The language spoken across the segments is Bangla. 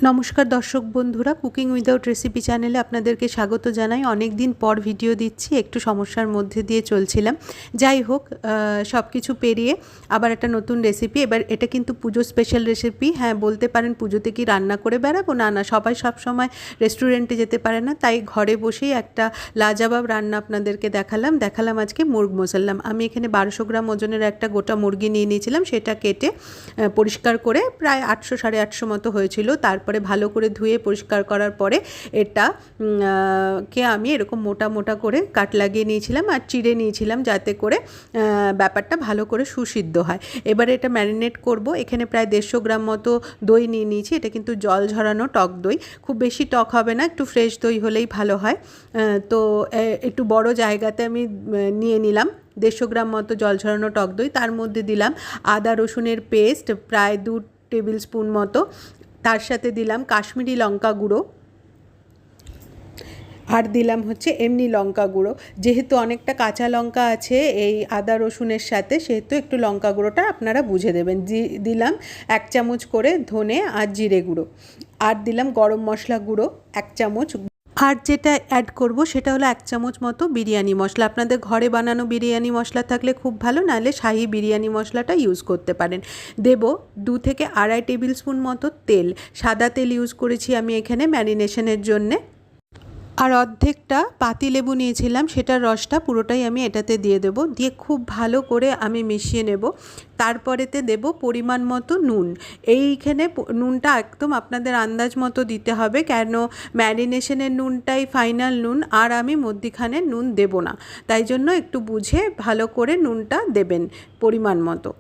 নমস্কার দর্শক বন্ধুরা, কুকিং উইদাউট রেসিপি চ্যানেলে আপনাদেরকে স্বাগত জানাই। অনেক দিন পর ভিডিও দিচ্ছি, একটু সমস্যার মধ্যে দিয়ে চলছিলাম। যাই হোক, সব কিছু পেরিয়ে আবার একটা নতুন রেসিপি। এবার এটা কিন্তু পুজো স্পেশাল রেসিপি। হ্যাঁ, বলতে পারেন পুজোতে কি রান্না করে বেড়াবো? না না, সবাই সবসময় রেস্টুরেন্টে যেতে পারে না, তাই ঘরে বসেই একটা লাজবাব রান্না আপনাদেরকে দেখালাম আজকে মুরগ মোসাল্লাম। আমি এখানে 1200 গ্রাম ওজনের একটা গোটা মুরগি নিয়ে নিয়েছিলাম। সেটা কেটে পরিষ্কার করে প্রায় 800 850 মতো হয়েছিল। তারপরে ভালো করে ধুয়ে পরিষ্কার করার পরে এটা কে আমি এরকম মোটা মোটা করে কাট লাগিয়ে নিয়েছিলাম আর চিড়ে নিয়েছিলাম, যাতে করে ব্যাপারটা ভালো করে সুসিদ্ধ হয়। এবারে এটা ম্যারিনেট করব। এখানে প্রায় 150 গ্রাম মতো দই নিয়ে নিয়েছি। এটা কিন্তু জল ঝরানো টক দই, খুব বেশি টক হবে না, একটু ফ্রেশ দই হলেই ভালো হয়। তো একটু বড় জায়গাতে আমি নিয়ে নিলাম 150 গ্রাম মতো জল ঝরানো টক দই। তার মধ্যে দিলাম আদা রসুনের পেস্ট প্রায় 2 টেবিল স্পুন মতো। তার সাথে দিলাম কাশ্মীরি লঙ্কা গুঁড়ো, আর দিলাম হচ্ছে এমনি লঙ্কা গুঁড়ো। যেহেতু অনেকটা কাঁচা লঙ্কা আছে এই আদা রসুনের সাথে, সেহেতু একটু লঙ্কা গুঁড়োটা আপনারা বুঝে দেবেন। দিলাম 1 চামচ করে ধনে আর জিরে গুঁড়ো, আর দিলাম গরম মশলা গুঁড়ো 1 চামচ। আর যেটা অ্যাড করব সেটা হলো 1 চামচ মতো বিরিয়ানি মশলা। আপনাদের ঘরে বানানো বিরিয়ানি মশলা থাকলে খুব ভালো, নাহলে শাহি বিরিয়ানি মশলাটা ইউজ করতে পারেন। দেব 2 থেকে আড়াই টেবিল স্পুন মতো তেল। সাদা তেল ইউজ করেছি আমি এখানে ম্যারিনেশনের জন্যে। আর অর্ধেকটা পাতিলেবু নিয়েছিলাম, সেটার রসটা পুরোটাই আমি এটাতে দিয়ে দেব। দিয়ে খুব ভালো করে আমি মিশিয়ে নেব। তারপরেতে দেব পরিমাণ মতো নুন। এইখানে নুনটা একদম আপনাদের আন্দাজ মতো দিতে হবে, কেন ম্যারিনেশনের নুনটাই ফাইনাল নুন, আর আমি মধ্যিখানে নুন দেব না। তাই জন্য একটু বুঝে ভালো করে নুনটা দেবেন পরিমাণ মতো।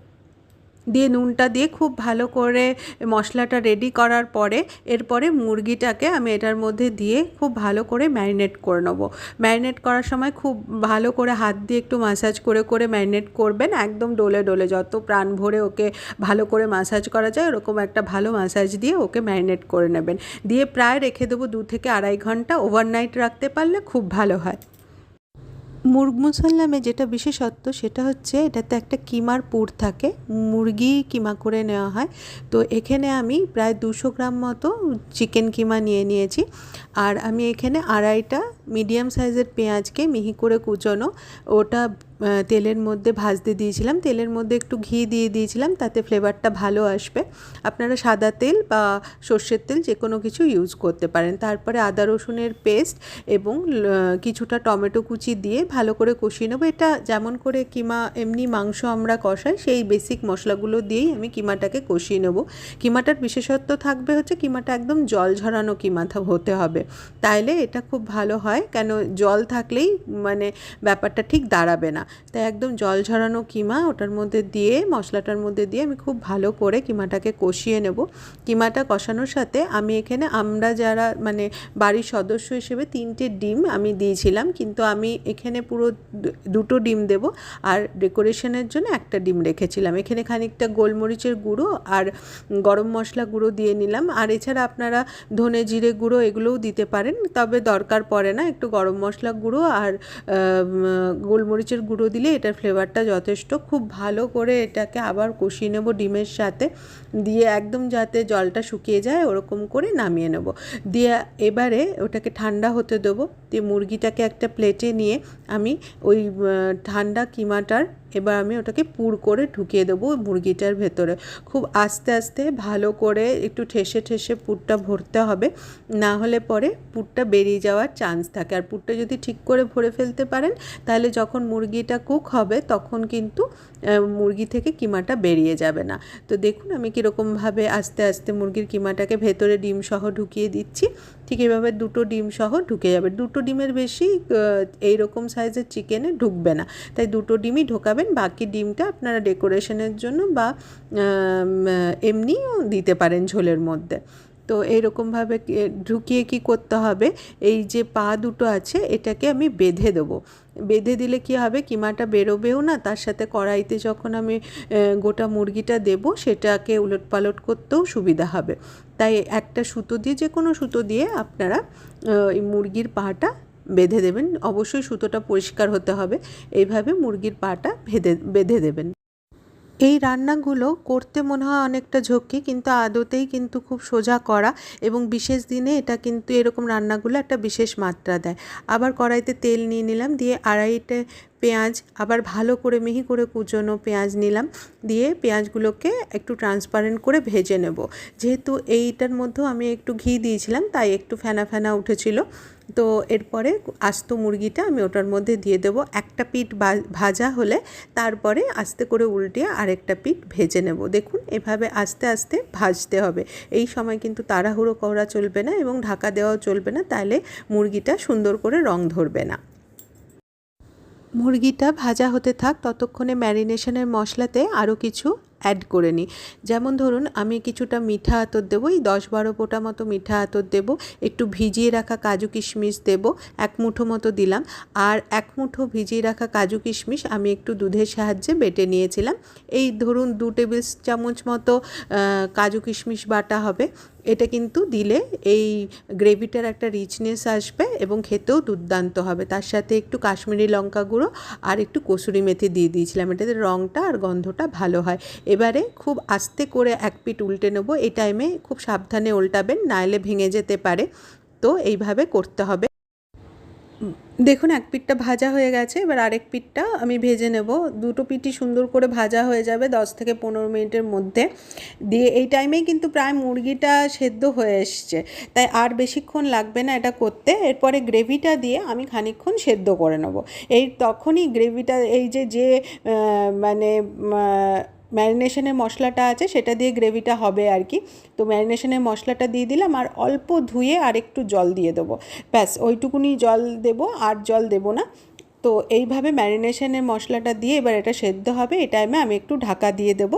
দিয়ে নুনটা দিয়ে খুব ভালো করে মশলাটা রেডি করার পরে এরপরে মুরগিটাকে আমি এটার মধ্যে দিয়ে খুব ভালো করে ম্যারিনেট করে নেবো। ম্যারিনেট করার সময় খুব ভালো করে হাত দিয়ে একটু ম্যাসাজ করে করে ম্যারিনেট করবেন, একদম ডলে ডলে, যত প্রাণ ভরে ওকে ভালো করে ম্যাসাজ করা যায় ওরকম একটা ভালো ম্যাসাজ দিয়ে ওকে ম্যারিনেট করে নেবেন। দিয়ে প্রায় রেখে দেবো 2 থেকে আড়াই ঘন্টা। ওভারনাইট রাখতে পারলে খুব ভালো হয়। মুরগ মুসাল্লামে যেটা বিশেষত্ব সেটা হচ্ছে এটাতে একটা কিমার পুর থাকে, মুরগি কিমা করে নেওয়া হয়। তো এখানে আমি প্রায় 200 গ্রাম মতো চিকেন কিমা নিয়ে নিয়েছি। আর আমি এখানে আড়াইটা মিডিয়াম সাইজের পেঁয়াজকে মিহি করে কুচোনো ওটা তেলের মধ্যে ভাজতে দিয়েছিলাম। তেলের মধ্যে একটু ঘি দিয়ে দিয়েছিলাম, তাতে ফ্লেভারটা ভালো আসবে। আপনারা সাদা তেল বা সর্ষের তেল যে কোনো কিছু ইউজ করতে পারেন। তারপরে আদা রসুনের পেস্ট এবং কিছুটা টমেটো কুচি দিয়ে ভালো করে কষিয়ে নেবো। এটা যেমন করে কিমা এমনি মাংস আমরা কষাই সেই বেসিক মশলাগুলো দিয়েই আমি কিমাটাকে কষিয়ে নেব। কিমাটার বিশেষত্ব থাকবে হচ্ছে কিমাটা একদম জল ঝরানো কিমা হতে হবে, তাইলে এটা খুব ভালো হয়। কেন জল থাকলেই মানে ব্যাপারটা ঠিক দাঁড়াবে না। তাই একদম জল ঝরানো কিমা ওটার মধ্যে দিয়ে মশলাটার মধ্যে দিয়ে আমি খুব ভালো করে কিমাটাকে কষিয়ে নেব। কিমাটা কষানোর সাথে আমি এখানে আমরা যারা মানে বাড়ির সদস্য হিসেবে 3টে ডিম আমি দিয়েছিলাম, কিন্তু আমি এখানে পুরো 2টো ডিম দেব, আর ডেকোরেশনের জন্য একটা ডিম রেখেছিলাম। এখানে খানিকটা গোলমরিচের গুঁড়ো আর গরম মশলা গুঁড়ো দিয়ে নিলাম। আর এছাড়া আপনারা ধনে জিরে গুঁড়ো এগুলোও দিতে পারেন, তবে দরকার পড়ে না। একটু গরম মশলা গুঁড়ো আর গোলমরিচের গুঁড়ো দিলে এটার ফ্লেভারটা যথেষ্ট। খুব ভালো করে এটাকে আবার কষিয়ে নেব ডিমের সাথে, দিয়ে একদম যাতে জলটা শুকিয়ে যায় ওরকম করে নামিয়ে নেব। দিয়ে এবারে ওটাকে ঠান্ডা হতে দেবো। দিয়ে মুরগিটাকে একটা প্লেটে নিয়ে আমি ওই ঠান্ডা কিমাটার এবার আমি ওটাকে পুর করে ঢুকিয়ে দেবো মুরগিটার ভেতরে। খুব আস্তে আস্তে ভালো করে একটু ঠেসে ঠেসে পুরটা ভরতে হবে, না হলে পরে পুরটা বেরিয়ে যাওয়ার চান্স থাকে। আর পুরটা যদি ঠিক করে ভরে ফেলতে পারেন তাহলে যখন মুরগিটা কুক হবে তখন কিন্তু মুরগি থেকে কিমাটা বেরিয়ে যাবে না। তো দেখুন আমি কীরকমভাবে আস্তে আস্তে মুরগির কিমাটাকে ভেতরে ডিম সহ ঢুকিয়ে দিচ্ছি। ঠিক এইভাবে 2টো ডিম সহ ঢুকে যাবে। 2টো ডিমের বেশি এইরকম সাইজের চিকেনে ঢুকবে না, তাই 2টো ডিমই ঢোকাবেন। বাকি ডিমটা আপনারা ডেকোরেশনের জন্য বা এমনিও দিতে পারেন ঝোলের মধ্যে। তো এইরকমভাবে ঢুকিয়ে কি করতে হবে, এই যে পা দুটো আছে এটাকে আমি বেঁধে দেবো। বেঁধে দিলে কি হবে, কিমাটা বেরোবেও না, তার সাথে কড়াইতে যখন আমি গোটা মুরগিটা দেব সেটাকে উলটপালট করতেও সুবিধা হবে। তাই একটা সুতো দিয়ে, যে কোনো সুতো দিয়ে আপনারা এই মুরগির পাটা বেঁধে দেবেন। অবশ্যই সুতোটা পরিষ্কার হতে হবে। এইভাবে মুরগির পাটা বেঁধে দেবেন। এই রান্নাগুলো করতে মনে হয় অনেকটা ঝক্কি, কিন্তু আদতেই কিন্তু খুব সোজা করা, এবং বিশেষ দিনে এটা কিন্তু এরকম রান্নাগুলো একটা বিশেষ মাত্রা দেয়। আবার কড়াইতে তেল নিয়ে নিলাম, দিয়ে আড়াইটে পেঁয়াজ, আবার ভালো করে মিহি করে কুচোনো পেঁয়াজ নিলাম, দিয়ে পেঁয়াজগুলোকে একটু ট্রান্সপারেন্ট করে ভেজে নেব। যেহেতু এইটার মধ্যেও আমি একটু ঘি দিয়েছিলাম, তাই একটু ফেনা ফেনা উঠেছিল। তো এরপরে আস্ত মুরগিটা আমি ওটার মধ্যে দিয়ে দেবো। একটা পিঠ ভাজা হলে তারপরে আস্তে করে উল্টিয়ে আরেকটা পিঠ ভেজে নেব। দেখুন, এভাবে আস্তে আস্তে ভাজতে হবে। এই সময় কিন্তু তাড়াহুড়ো করা চলবে না এবং ঢাকা দেওয়াও চলবে না, তাহলে মুরগিটা সুন্দর করে রং ধরবে না। মুরগিটা ভাজা হতে থাক, ততক্ষণে ম্যারিনেশনের মশলাতে আরও কিছু অ্যাড করে নিই। যেমন ধরুন, আমি কিছুটা মিঠা আতর দেবো, এই 10-12 ফোঁটা মতো মিঠা আতর দেবো, একটু ভিজিয়ে রাখা কাজু কিশমিশ দেবো, 1 মুঠো মতো দিলাম। আর 1 মুঠো ভিজিয়ে রাখা কাজু কিশমিশ আমি একটু দুধের সাহায্যে বেটে নিয়েছিলাম। এই ধরুন 2 টেবিল চামচ মতো কাজু কিশমিশ বাটা হবে। এটা কিন্তু দিলে এই গ্রেভিটার একটা রিচনেস আসবে এবং খেতেও দুর্দান্ত হবে। তার সাথে একটু কাশ্মীরি লঙ্কা গুঁড়ো আর একটু কসুরি মেথি দিয়ে দিয়েছিলাম, এটাতে রঙটা আর গন্ধটা ভালো হয়। এবারে খুব আস্তে করে এক পিঠ উল্টে নেব। এই টাইমে খুব সাবধানে উল্টাবেন, নাইলে ভেঙে যেতে পারে। তো এইভাবে করতে হবে। দেখুন, এক পিঠটা ভাজা হয়ে গেছে, এবার আরেক পিঠটা আমি ভেজে নেব। দুটো পিঠই সুন্দর করে ভাজা হয়ে যাবে 10 থেকে 15 মিনিটের মধ্যে। দিয়ে এই টাইমেই কিন্তু প্রায় মুরগিটা সেদ্ধ হয়ে এসছে, তাই আর বেশিক্ষণ লাগবে না এটা করতে। এরপরে গ্রেভিটা দিয়ে আমি খানিকক্ষণ সেদ্ধ করে নেব। এই তখনই গ্রেভিটা, এই যে মানে ম্যারিনেশনের মশলাটা আছে সেটা দিয়ে গ্রেভিটা হবে আর কি। তো ম্যারিনেশনের মশলাটা দিয়ে দিলাম, আর অল্প ধুয়ে আর একটু জল দিয়ে দেবো। ব্যাস ওইটুকুনি জল দেবো, আর জল দেবো না। তো এইভাবে ম্যারিনেশনের মশলাটা দিয়ে এবার এটা সেদ্ধ হবে। এই টাইমে আমি একটু ঢাকা দিয়ে দেবো।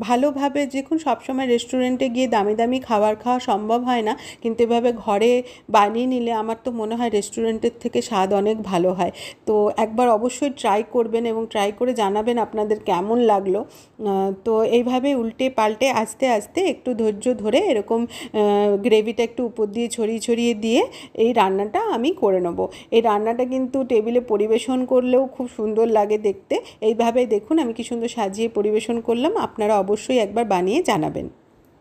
ভালোভাবে, দেখুন সবসময় রেস্টুরেন্টে গিয়ে দামি দামি খাবার খাওয়া সম্ভব হয় না, কিন্তু এভাবে ঘরে বানিয়ে নিলে আমার তো মনে হয় রেস্টুরেন্টের থেকে স্বাদ অনেক ভালো হয়। তো একবার অবশ্যই ট্রাই করবেন এবং ট্রাই করে জানাবেন আপনাদের কেমন লাগলো। তো এইভাবে উল্টে পাল্টে আস্তে আস্তে একটু ধৈর্য ধরে এরকম গ্রেভিটা একটু উপর দিয়ে ছড়িয়ে ছড়িয়ে দিয়ে এই রান্নাটা আমি করে নেবো। এই রান্নাটা কিন্তু টেবিলে পরিবেশন করলেও খুব সুন্দর লাগে দেখতে। এইভাবে দেখুন আমি কি সুন্দর সাজিয়ে পরিবেশন করলাম। আপনারা অবশ্যই একবার বানিয়ে জানাবেন।